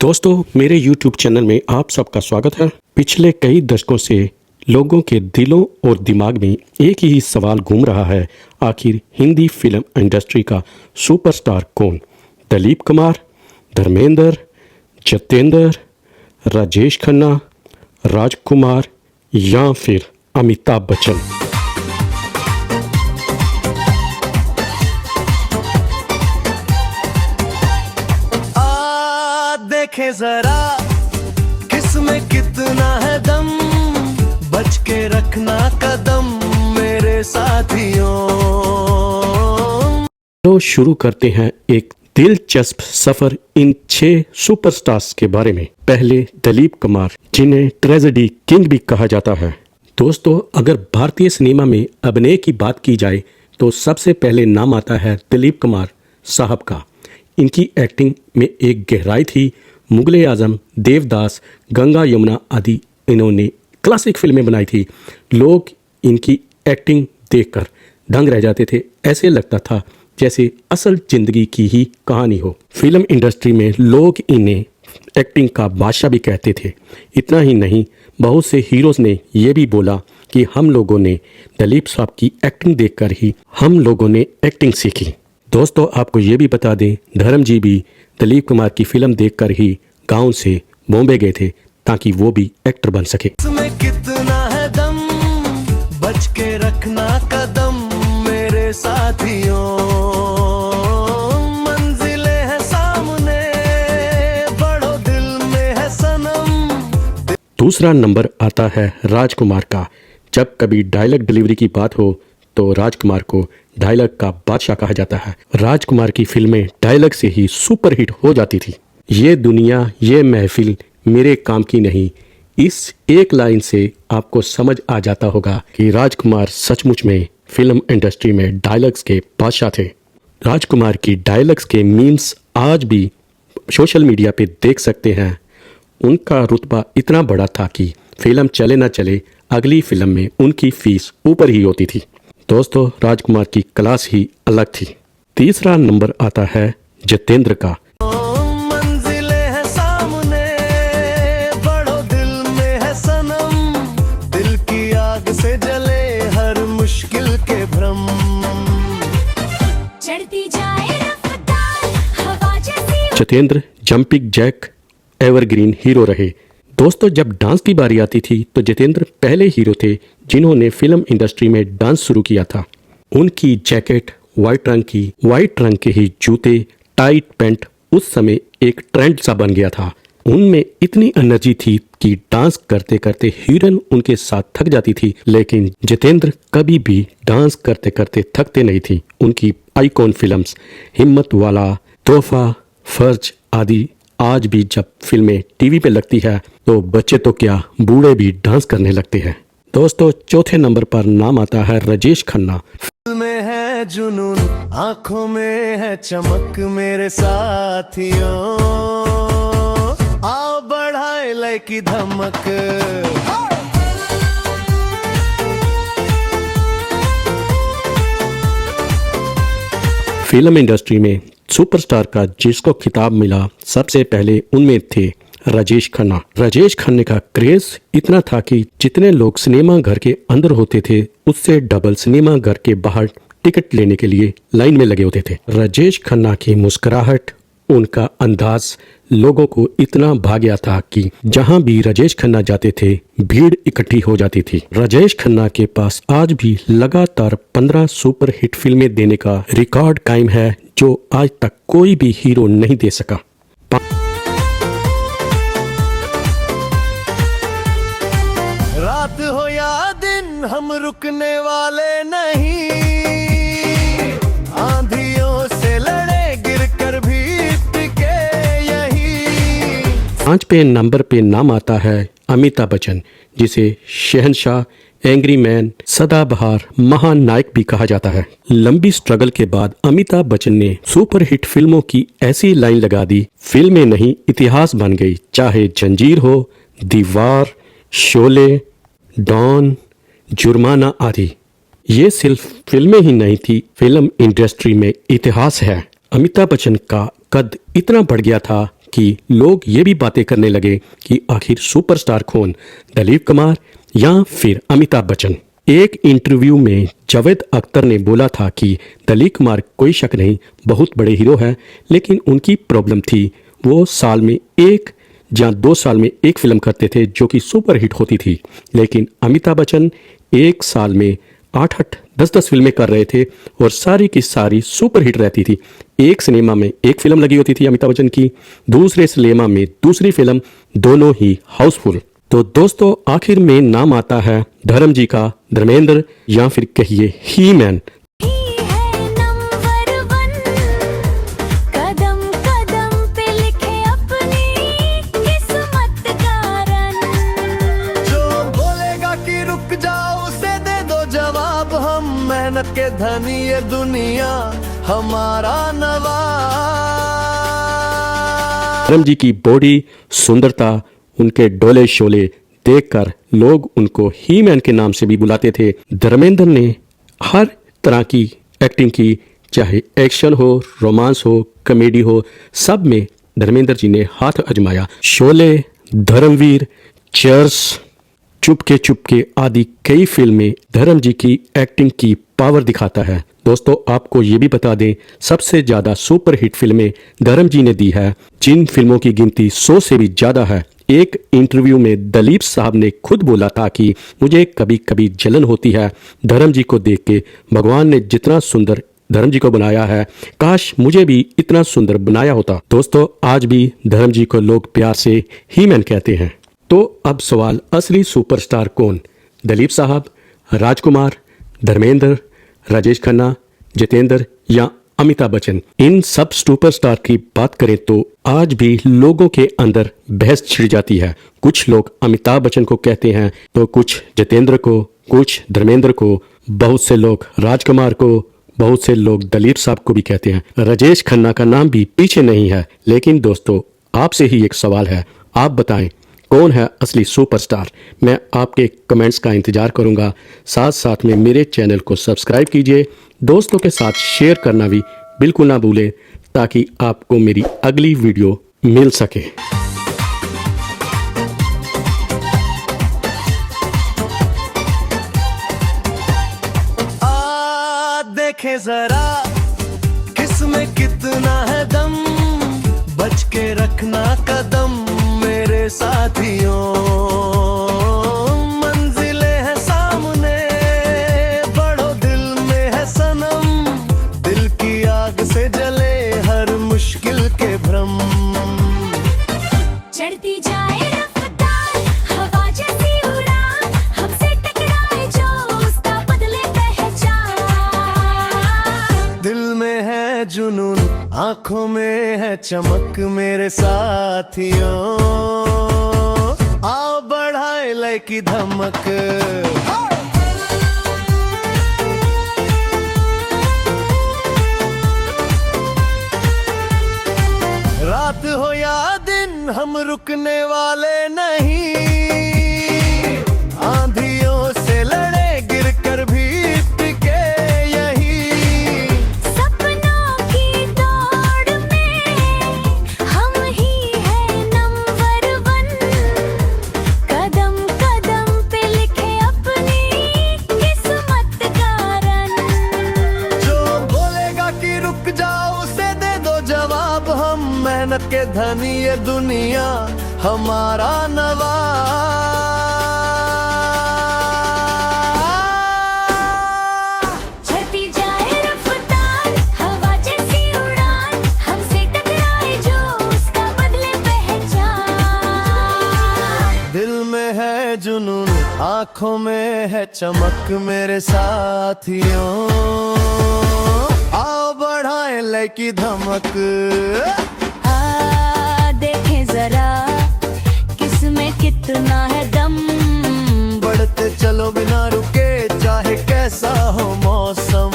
दोस्तों मेरे YouTube channel में आप सबका स्वागत है। पिछले कई दशकों से लोगों के दिलों और दिमाग में एक ही सवाल घूम रहा है, आखिर हिंदी फिल्म इंडस्ट्री का सुपरस्टार कौन? दिलीप कुमार, धर्मेंद्र, जितेंद्र, राजेश खन्ना, राजकुमार या फिर अमिताभ बच्चन? देखे जरा किसमें कितना है दम, बच के रखना कदम मेरे साथियों। तो शुरू करते हैं एक दिलचस्प सफर इन 6 सुपरस्टार्स के बारे में। पहले दिलीप कुमार, जिन्हें ट्रेजेडी किंग भी कहा जाता है। दोस्तों अगर भारतीय सिनेमा में अभिनय की बात की जाए तो सबसे पहले नाम आता है दिलीप कुमार साहब का। इनकी एक्टिंग में एक गहराई थी। मुगले आजम, देवदास, गंगा यमुना आदि इन्होंने क्लासिक फिल्में बनाई थी। लोग इनकी एक्टिंग देखकर दंग रह जाते थे। ऐसे लगता था जैसे असल जिंदगी की ही कहानी हो। फिल्म इंडस्ट्री में लोग इन्हें एक्टिंग का बादशाह भी कहते थे। इतना ही नहीं, बहुत से हीरोज ने यह भी बोला कि हम लोगों ने दिलीप साहब की एक्टिंग देखकर ही हम लोगों ने एक्टिंग सीखी। दोस्तों आपको ये भी बता दें, धर्म जी भी दिलीप कुमार की फिल्म देखकर ही गांव से बॉम्बे गए थे ताकि वो भी एक्टर बन सके। इसमें कितना है दम, बच के रखना कदम मेरे साथियों। मंजिलें हैं सामने, बढ़ो दिल में है सनम। दूसरा नंबर आता है राजकुमार का। जब कभी डायलॉग डिलीवरी की बात हो तो राजकुमार को डायलॉग का बादशाह कहा जाता है। राजकुमार की फिल्में डायलॉग से ही सुपरहिट हो जाती थी। ये दुनिया ये महफिल मेरे काम की नहीं, इस एक लाइन से आपको समझ आ जाता होगा कि राजकुमार सचमुच में फिल्म इंडस्ट्री में डायलॉग्स के बादशाह थे। राजकुमार की डायलॉग्स के मीम्स आज भी सोशल मीडिया पे देख सकते हैं। उनका रुतबा इतना बड़ा था कि फिल्म चले ना चले, अगली फिल्म में उनकी फीस ऊपर ही होती थी। दोस्तों राजकुमार की क्लास ही अलग थी। तीसरा नंबर आता है जितेंद्र का। मंजिलें हैं सामने, बढ़ो दिल में है सनम। दिल की आग से जले हर मुश्किल के भ्रम। चढ़ती जाए रफ्तार हवा जैसी। Jitendra jumping jack evergreen hero रहे। दोस्तों जब डांस की बारी आती थी तो जितेंद्र पहले हीरो थे जिन्होंने फिल्म इंडस्ट्री में डांस शुरू किया था। उनकी जैकेट वाइट रंग के ही जूते, टाइट पैंट उस समय एक ट्रेंड सा बन गया था। उनमें इतनी एनर्जी थी कि डांस करते करते हीरोइन उनके साथ थक जाती थी, लेकिन जितेंद्र कभी भी डांस करते करते थकते नहीं थी। उनकी आइकॉन फिल्म्स हिम्मत वाला, तोहफा, फर्ज आदि आज भी जब फिल्में टीवी पे लगती है तो बच्चे तो क्या बूढ़े भी डांस करने लगते हैं। दोस्तों चौथे नंबर पर नाम आता है राजेश खन्ना। दिल में है जुनून, आंखों में है चमक मेरे साथियों। आओ बढ़ाए लय की धमक। फिल्म इंडस्ट्री में सुपरस्टार का जिसको खिताब मिला सबसे पहले उनमें थे राजेश खन्ना। राजेश खन्ना का क्रेज इतना था कि जितने लोग सिनेमा घर के अंदर होते थे उससे डबल सिनेमा घर के बाहर टिकट लेने के लिए लाइन में लगे होते थे। राजेश खन्ना की मुस्कुराहट, उनका अंदाज लोगों को इतना भा गया था कि जहां भी राजेश खन्ना जाते थे भीड़ इकट्ठी हो जाती थी। राजेश खन्ना के पास आज भी लगातार 15 सुपर हिट फिल्में देने का रिकॉर्ड कायम है जो आज तक कोई भी हीरो नहीं दे सका। रात हो या दिन हम रुकने वाले नहीं। आंधियों से लड़े गिर कर भी टिके यही। 5 नंबर पे नाम आता है अमिताभ बच्चन, जिसे शहंशाह, एंग्री मैन, सदाबहार, महानायक भी कहा जाता है। लंबी स्ट्रगल के बाद अमिताभ बच्चन ने सुपर हिट फिल्मों की ऐसी लाइन लगा दी, फिल्में नहीं इतिहास बन गई। चाहे जंजीर हो, दीवार, शोले, डॉन, जुर्माना आदि। ये सिर्फ फिल्में ही नहीं थी, फिल्म इंडस्ट्री में इतिहास है। अमिताभ बच्चन का कद इतना बढ़ गया था कि लोग ये भी बातें करने लगे कि आखिर सुपरस्टार कौन, दिलीप कुमार या फिर अमिताभ बच्चन। एक इंटरव्यू में जावेद अख्तर ने बोला था कि दिलीप कुमार कोई शक नहीं बहुत बड़े हीरो हैं, लेकिन उनकी प्रॉब्लम थी वो साल में एक या 2 साल में एक फिल्म करते थे जो कि सुपर हिट होती थी, लेकिन अमिताभ बच्चन एक साल में 8-8, 10-10 फिल्में कर रहे थे और सारी की सारी सुपर हिट रहती थी। एक सिनेमा में एक फिल्म लगी होती थी अमिताभ बच्चन की, दूसरे सिनेमा में दूसरी फिल्म, दोनों ही हाउसफुल। तो दोस्तों आखिर में नाम आता है धर्म जी का, धर्मेंद्र या फिर कहिए ही मैन। ही है नंबर 1, कदम कदम पे लिखे अपनी किस्मत का रन। जो बोलेगा कि रुक जाओ उसे दे दो जवाब, हम मेहनत के धनी ये दुनिया हमारा नवाब। धर्म जी की बॉडी, सुंदरता, उनके डोले शोले देखकर लोग उनको ही मैन के नाम से भी बुलाते थे। धर्मेंद्र ने हर तरह की एक्टिंग की, चाहे एक्शन हो, रोमांस हो, कॉमेडी हो, सब में धर्मेंद्र जी ने हाथ आजमाया। शोले, धर्मवीर, चर्च, चुपके आदि कई फिल्में धर्म जी की एक्टिंग की पावर दिखाता है। दोस्तों आपको ये भी बता दें, सबसे ज्यादा सुपर हिट फिल्में धर्म जी ने दी है, जिन फिल्मों की गिनती 100 से भी ज्यादा है। एक इंटरव्यू में दिलीप साहब ने खुद बोला था कि मुझे कभी कभी जलन होती है धर्म जी को देख के, भगवान ने जितना सुंदर धर्म जी को बनाया है, काश मुझे भी इतना सुंदर बनाया होता। दोस्तों आज भी धर्म जी को लोग प्यार से ही मैन कहते हैं। तो अब सवाल, असली सुपरस्टार कौन, दिलीप साहब, राजकुमार, धर्मेंद्र, राजेश खन्ना, जितेंद्र या अमिताभ बच्चन? इन सब सुपरस्टार की बात करें तो आज भी लोगों के अंदर बहस छिड़ जाती है। कुछ लोग अमिताभ बच्चन को कहते हैं तो कुछ जितेंद्र को, कुछ धर्मेंद्र को, बहुत से लोग राजकुमार को, बहुत से लोग दिलीप साहब को भी कहते हैं। राजेश खन्ना का नाम भी पीछे नहीं है। लेकिन दोस्तों आपसे ही एक सवाल है, आप बताएं कौन है असली सुपरस्टार? मैं आपके कमेंट्स का इंतजार करूंगा। साथ साथ में मेरे चैनल को सब्सक्राइब कीजिए, दोस्तों के साथ शेयर करना भी बिल्कुल ना भूलें, ताकि आपको मेरी अगली वीडियो मिल सके। देखे जरा किसमें कितना है दम, बच के रखना कदम मेरे साथियों। मंजिलें हैं सामने, बढ़ो दिल में है सनम, दिल की आग से जले हर मुश्किल के भ्रम। चढ़ती जाए रफ्तार, हवा जैसी उड़ान, हमसे टकराए जो उसका बदले पहचान। दिल में है जुनून, आंखों में है चमक मेरे साथियों, आओ बढ़ाए लय की धमक। रात हो या दिन हम रुकने वाले नहीं, आंधियों से लड़े गिर कर भी टिके यही। सपनों की दौड़ में हम ही है नंबर 1, कदम कदम पे लिखे अपनी किस्मत का रन। जो बोलेगा कि रुक जाओ उसे दे दो जवाब, हम मेहनत के धनी ये दुनिया हमारा नवाब। चढ़ती जाए रफ्तार, हवा जैसी उड़ान, हमसे टकराए जो उसका बदले पहचान। दिल में है जुनून, आंखों में है चमक मेरे साथियों, आओ बढ़ाए लय की धमक। देखें जरा किसमें कितना है दम, बढ़ते चलो बिना रुके चाहे कैसा हो मौसम।